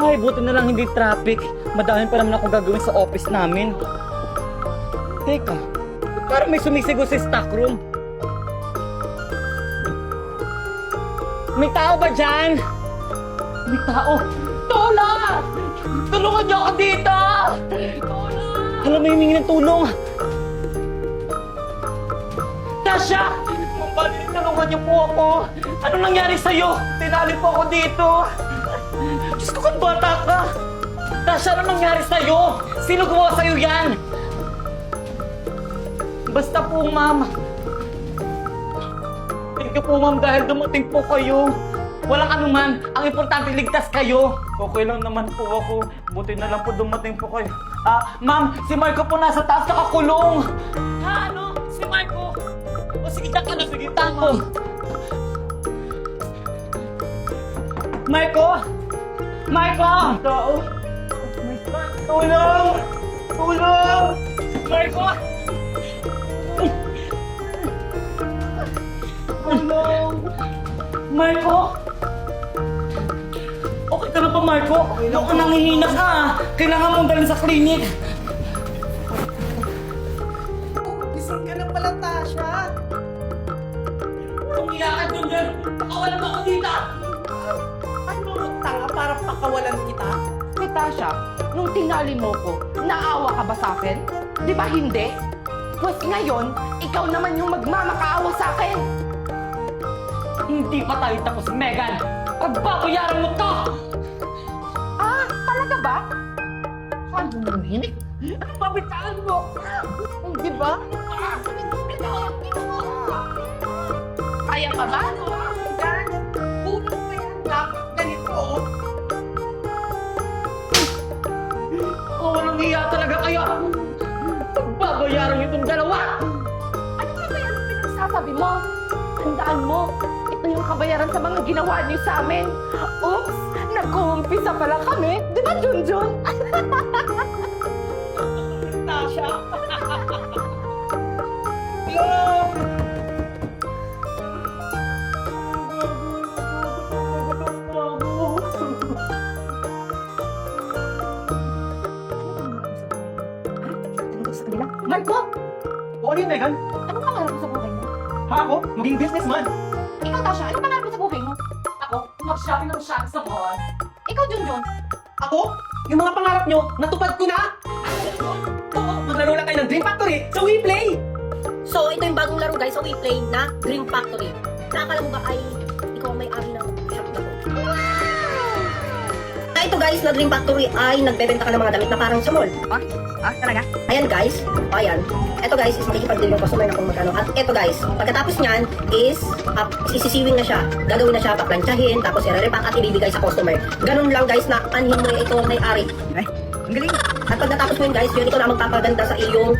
Ay, buti na lang hindi traffic. Madami pa naman ako gagawin sa office namin. Teka, parang may sumisigaw sa stock room. May tao ba dyan? May tao. Tola! Tulungan niyo ako dito! Tola! Alam mo, humingi ng tulong. Tasha! Mabalit, tulungan niyo po ako. Anong nangyari sa'yo? Tinali po ako dito. Diyos ko, kung bata ka. Tasha, anong nangyari sa'yo? Sino gumawa sa'yo yan? Basta po, ma'am. Thank you po, ma'am, dahil dumating po kayo. Walang anuman. Ang importante, ligtas kayo. Okay lang naman po ako. Buti na lang po dumating po kayo. Ma'am, si Marco po nasa taas, nakakulong. Ha, ano? Si Marco? O sige, tak ano? Sige, tango. Marco! Marco! Tao! Tulong! Tulong! Marco! Tulong! Marco! Okay ka na ba, Marco? Mukhang nangihina ka. Kailangan mong dalhin sa klinik. Gising ka na pala, Tasha. Kung iyakan doon dyan, pakawalan mo ako dito. Ano mo tanga para pakawalan kita? Hey, Tasha, nung tinali mo ko, naawa ka ba sa akin? Di ba hindi? Pues ngayon, ikaw naman yung magmamakaawa sa akin. Hindi pa tayo tapos, Megan. Pagbabayaran mo to! Ah, talaga ba? Saan bumuhinik? Ano babitaan mo? Di ba? Kaya pa ba? Yan. Puno mo yan. Dapat ganito. Walang hiya talaga kayo! Pagbabayaran itong dalawa! Ano ba yan ang pinagsasabi mo? Tandaan mo, ito yung kabayaran sa mga ginawa niyo sa amin. Oops! Nag-uumpisa pa lang kami. Di ba, Junjun? Tasha! Hello! Marco, O ano yun, Megan? anong pangarap mo sa buhay mo? Ha, ako? Maging businessman. Ikaw, Tasha, anong pangarap mo sa buhay mo? Ako, mag-shopping ng shopping sa mall. Ikaw, Junjun. Ako? Yung mga pangarap nyo, natupad ko na. Oo, maglaro lang kayo ng Dream Factory sa WePlay. So, ito yung bagong laro guys sa WePlay na Dream Factory. Nakakala mo ba ay ikaw ang may-ari ng shop na to? Ito guys, na Dream Factory ay nagbebenta ka ng mga damit na parang sa mall. Talaga? Ayan guys, ayan. Ito guys is makikipag-deal yung customer na kung magkano. At ito guys, pagkatapos nyan is isisiwing na siya. Gagawin na siya, paplantsahin, tapos i-repack at ibibigay sa customer. Ganun lang guys na anhin mo ito ang may-ari. Ang galing. At pagkatapos mo yun guys, yun ito na magpapaganda sa iyong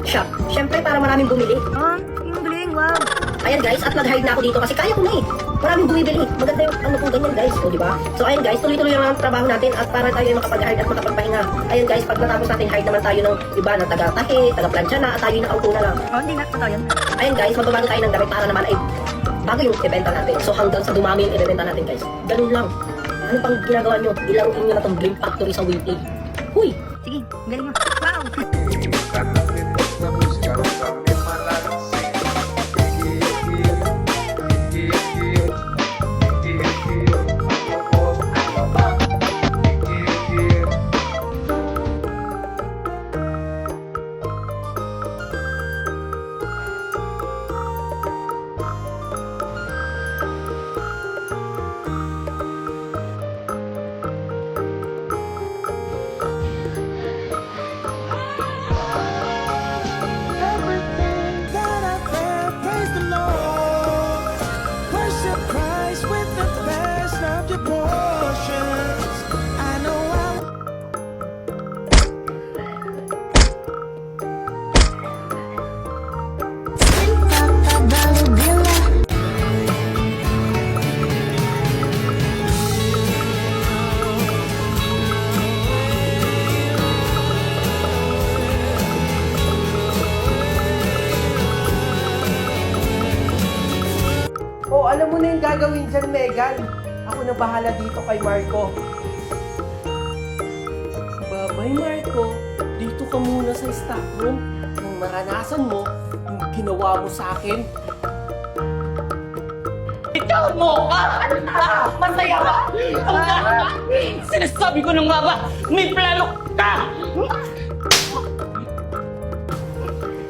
shop. Siyempre para maraming bumili. Ang galing, wow. Ayan guys, at nag-hide na ako dito kasi kaya ko na eh. Maraming bumibili. Maganda yung ano kung ganyan guys. O diba? So ayan guys, tuloy-tuloy lang ang trabaho natin at para tayo ay makapag-hide at makapagpahinga. Ayan guys, pag natapos natin hide naman tayo ng iba na taga-tahi, taga-plancha na at tayo nakaupo na lang. Hindi na, totoo yan. Ayan guys, magbabago tayo ng damit para naman ay bago yung ibenta natin. So hanggang sa dumami yung ibenta natin guys. Ganun lang. Ano pang ginagawa nyo? Ilaruin nyo na tong Dream Factory sa WePlay. Huy! Sige, ang galing mo. Wow. Everything that I've had, praise the Lord. Worship Christ with the best of your portions. I know I O, alam mo na yung gagawin dyan, Megan. Ako na bahala dito kay Marco. Ay, Marco, dito ka muna sa staff room. Nang maranasan mo yung ginawa mo sa akin. Ikaw mo ka! Masaya ba? Sinasabi ko nung nga ba, may plano ka!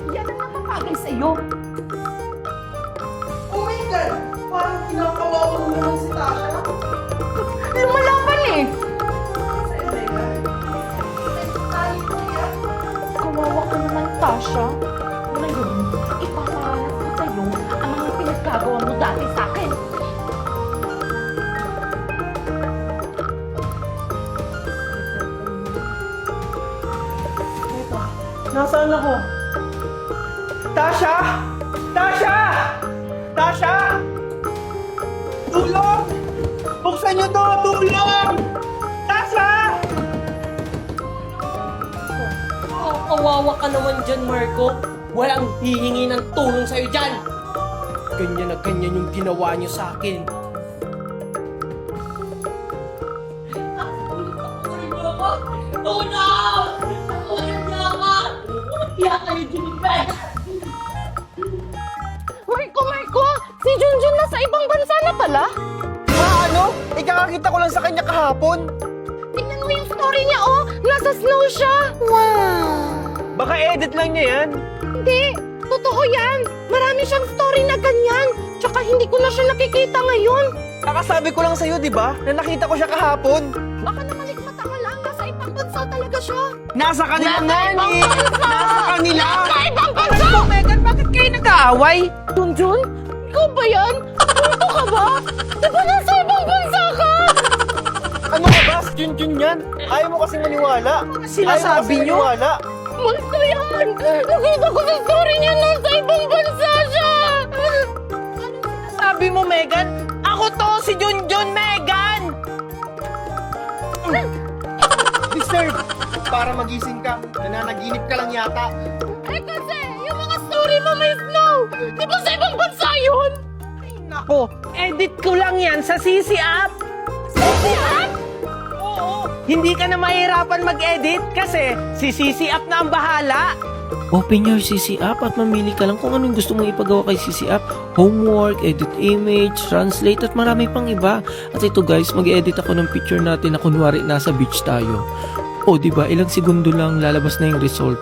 Yan ang nakapagay sa'yo. Oh my God! Parang kinakawawa mo naman si Tasha. Lumalaban eh! Kawawa ka naman, Tasha. Ngayon, ipaparanas ko sa'yo ang mga pinaggagawa mo dati sa akin. Nasaan ako? Tasha! Tasha! Tasha! Tulong! Buksan niyo to! Tulong! Tasha! Oh, kawawa ka naman dyan, Marco. Walang hihingi ng tulong sa'yo dyan. Ganyan na ganyan yung ginawa niyo sa akin. Marco! Si Junjun nasa ibang bansa na pala? Ano? Ikakakita ko lang sa kanya kahapon. Tingnan mo yung story niya, oh! Nasa snow siya! Baka edit lang niya yan. Hindi! Totoo yan! Marami siyang story na ganyan! Tsaka hindi ko na siya nakikita ngayon! Kakasabi ko lang sa'yo, di ba? Na nakita ko siya kahapon. Baka namalikmata ka lang! Nasa ibang bansa talaga siya! Nasa kanila nga ni! Nasa kanila! Nasa ibang bansa! Megan, bakit kayo nag-aaway? Junjun? Ikaw ba yan? Punto ka ba? Di ba nasa ibang bansa ka? Ano ka ba? Junjun yan. Ayaw mo kasi maniwala. Sinasabi niyo? Maniwala. Multo yan! Nakita ko sa story niya nasa ibang bansa siya! Sabi mo, Megan? Ako to, si Junjun, Megan! Disturb! Para magising ka, nananaginip ka lang yata. Eh kasi, yung mga story mo may snow! Di ba sa ibang bansa yun? Nako, edit ko lang yan sa CC app. CC app? Oo, hindi ka na mahirapan mag-edit kasi si CC app na ang bahala. Open your CC app at mamili ka lang kung anong gusto mong ipagawa kay CC app. Homework, edit image, translate at marami pang iba. At ito guys, mag-edit ako ng picture natin na kunwari nasa beach tayo. O diba, ilang segundo lang lalabas na yung result.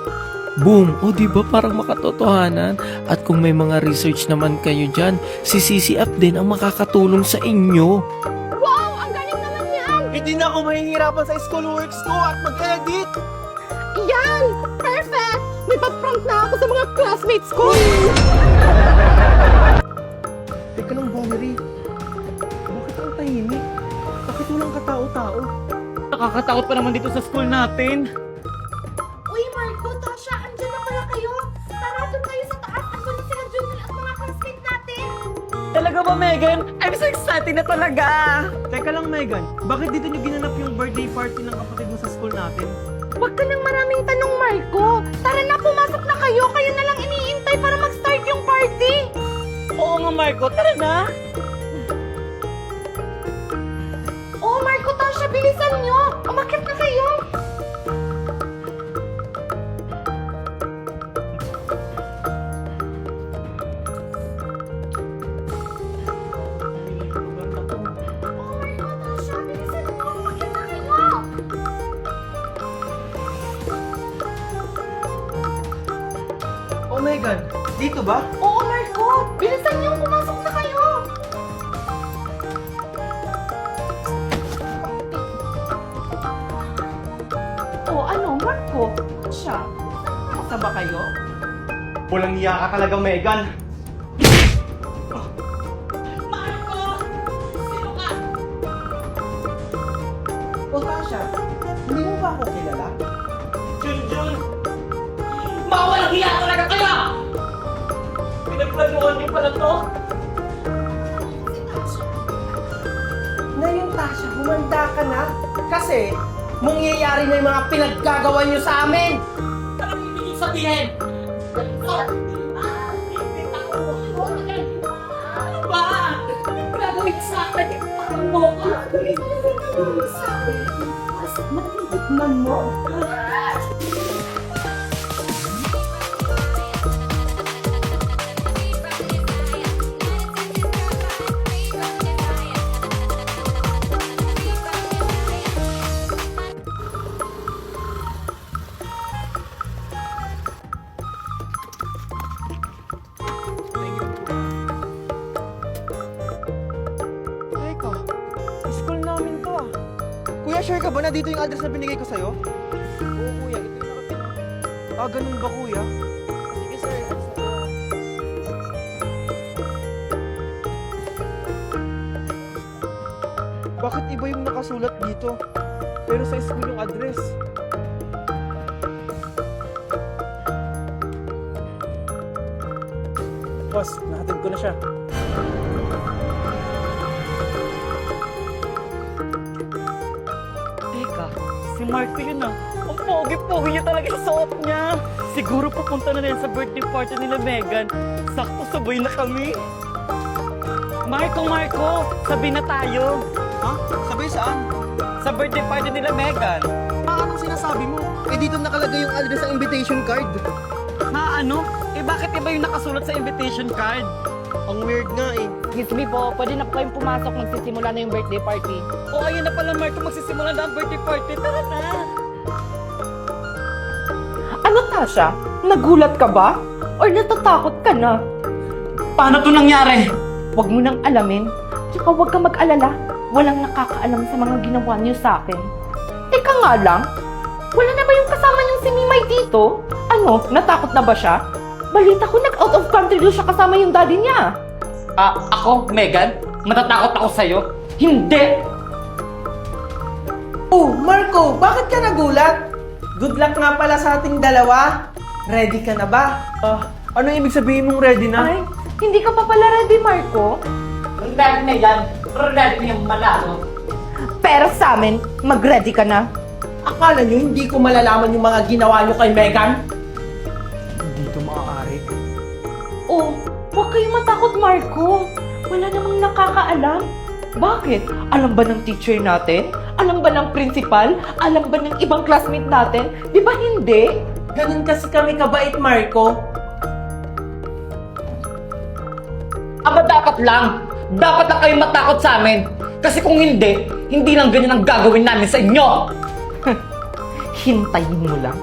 Boom! O diba, parang makatotohanan. At kung may mga research naman kayo dyan, si CC app din ang makakatulong sa inyo. Wow! Ang galing naman yan! Hindi na ako mahihirapan sa schoolworks ko at mag-edit. Yan! Perfect! May pag-prank na ako sa mga classmates ko! Teka lang, Valerie. Bakit ang tahimik? Bakit walang katao-tao? Nakakatakot pa naman dito sa school natin. Uy, Marco, Tasha, andyan na pala kayo! Tara, doon tayo sa taas! Andun na sila Junjun at mga classmates natin! Talaga ba, Megan? I'm so excited na talaga! Teka lang, Megan. Bakit dito nyo ginanap yung birthday party ng kapatid mo sa school natin? Huwag ka nang maraming tanong, Marco! Tara na, pumasok na kayo! Kayo na lang iniintay para mag-start yung party! Oo nga, Marco. Tara na! Oh, Marco, Tasha, bilisan nyo! Umakit na kayo! Oh, Marco, Tasha, bilisan nyo! Umakit na kayo! Oh, Megan. Dito ba? Oo, Marco! Bilisan nyo! Pumasok na kayo! Oh, ano, Marco? Tasha, nasa ba kayo? Walang iya ka talaga, Megan. O Tasha, hindi mo ba ako kilala? Junjun! Mawalang hiya talaga kayo! Pinagplanuhan niyo pala to? Ngayon, Tasha, humanda ka na. Kasi, mangyayari na yung mga pinaggagawa niyo sa amin. Anong ibig sabihin? Ano ba? Gagawin sa akin? Ano mo? Matitikman mo. Teka, school namin to ah. Kuya, sure ka ba na dito yung address na binigay ko sa'yo? Oo kuya, ito yung nakapin. Ah, ganun ba kuya? Sige sir, bakit iba yung nakasulat dito? Pero sa school yung address. Boss, nahatid ko na siya. Teka, si Marco yun ah. Ang pogi-pogi niya talaga sa suot niya. Siguro pupunta na rin sa birthday party nila Megan. Sakto sabay na kami. Marco, sabay na tayo. Ha? Sabay saan? Sa birthday party nila Megan. Anong sinasabi mo? Eh dito nakalagay yung address ng invitation card. Ha, ano? Eh bakit iba yung nakasulat sa invitation card? Ang weird nga eh. Excuse me po, pwede na po kayong pumasok. Magsisimula na yung birthday party. O ayun na pala Marco, magsisimula na ang birthday party. Tara na! Ano, Tasha? Nagulat ka ba? Or natatakot ka na? Paano to nangyari? Huwag mo nang alamin. Tsaka huwag ka mag-alala. Walang nakakaalam sa mga ginawa niyo sa akin. Teka nga lang, wala na ba yung kasama niyong si Mimay dito? Ano, natakot na ba siya? Balita ko nag-out of country doon siya kasama yung daddy niya. Ako, Megan? Matatakot ako sa'yo? Hindi! Oh, Marco, bakit ka nagulat? Good luck nga pala sa ating dalawa. Ready ka na ba? Ano ibig sabihin mong ready na? Ay, hindi ka pa pala ready, Marco? Ready na yan. Ready na yung malalo. Pero sa amin, mag-ready ka na. Akala nyo hindi ko malalaman yung mga ginawa nyo kay Megan? Hindi ito maaari. Oh, huwag kayong matakot, Marco. Wala namang nakakaalam. Bakit? Alam ba ng teacher natin? Alam ba ng principal? Alam ba ng ibang classmate natin? Di ba hindi? Ganun kasi kami kabait, Marco. Aba dapat lang kayong matakot sa amin. Kasi kung hindi, hindi lang ganyan ang gagawin namin sa inyo. Hintayin mo lang.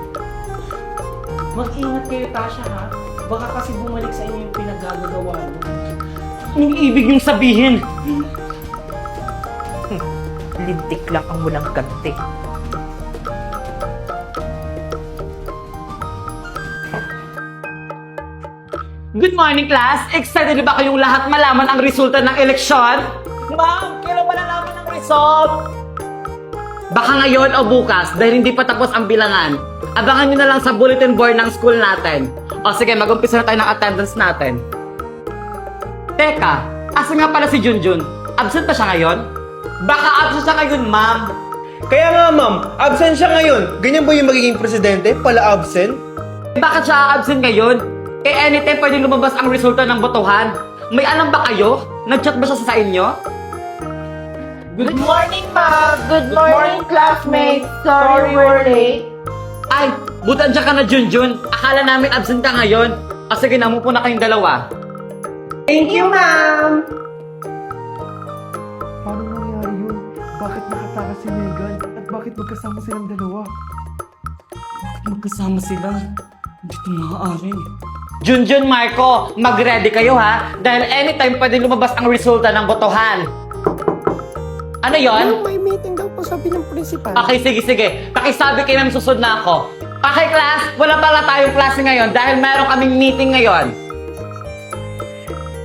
Mag-ingat kayo, Tasha, ha? Baka kasi bumalik sa inyo yung pinagagagawa nyo. Anong ibig niyong sabihin? Lintik lang ang walang ganti. Good morning, class! Excited na ba kayong lahat malaman ang resulta ng eleksyon? Ma'am, kailan ba nalaman ang result? Baka ngayon o bukas dahil hindi pa tapos ang bilangan. Abangan nyo na lang sa bulletin board ng school natin. O sige, mag-umpisa na tayo ng attendance natin. Teka, asa nga pala si Junjun? Absent pa siya ngayon? Baka absent siya ngayon, ma'am. Kaya nga ma'am, absent siya ngayon. Ganyan ba yung magiging presidente? Pala absent? Bakit siya absent ngayon? Eh anytime pwede lumabas ang resulta ng botohan. May alam ba kayo? Nag-chat ba siya sa inyo? Good morning, ma'am! Good morning, classmates. Sorry we're late. Ay, butan siya ka na Junjun. Akala namin absent ka ngayon. O sige, namupo na kayong dalawa. Thank you, ma'am! Paano nangyari yun? Bakit nakatakas si Megan? At bakit magkasama silang dalawa? Magkasama sila. Hindi ito maaari. Junjun, Marco, mag-ready kayo ha. Dahil anytime pwede lumabas ang resulta ng botohan. Ano yon? May meeting daw po sabi ng principal. Okay, sige. Pakisabi kayo na susunod na ako. Okay, class, wala pala tayong klase ngayon dahil meron kaming meeting ngayon.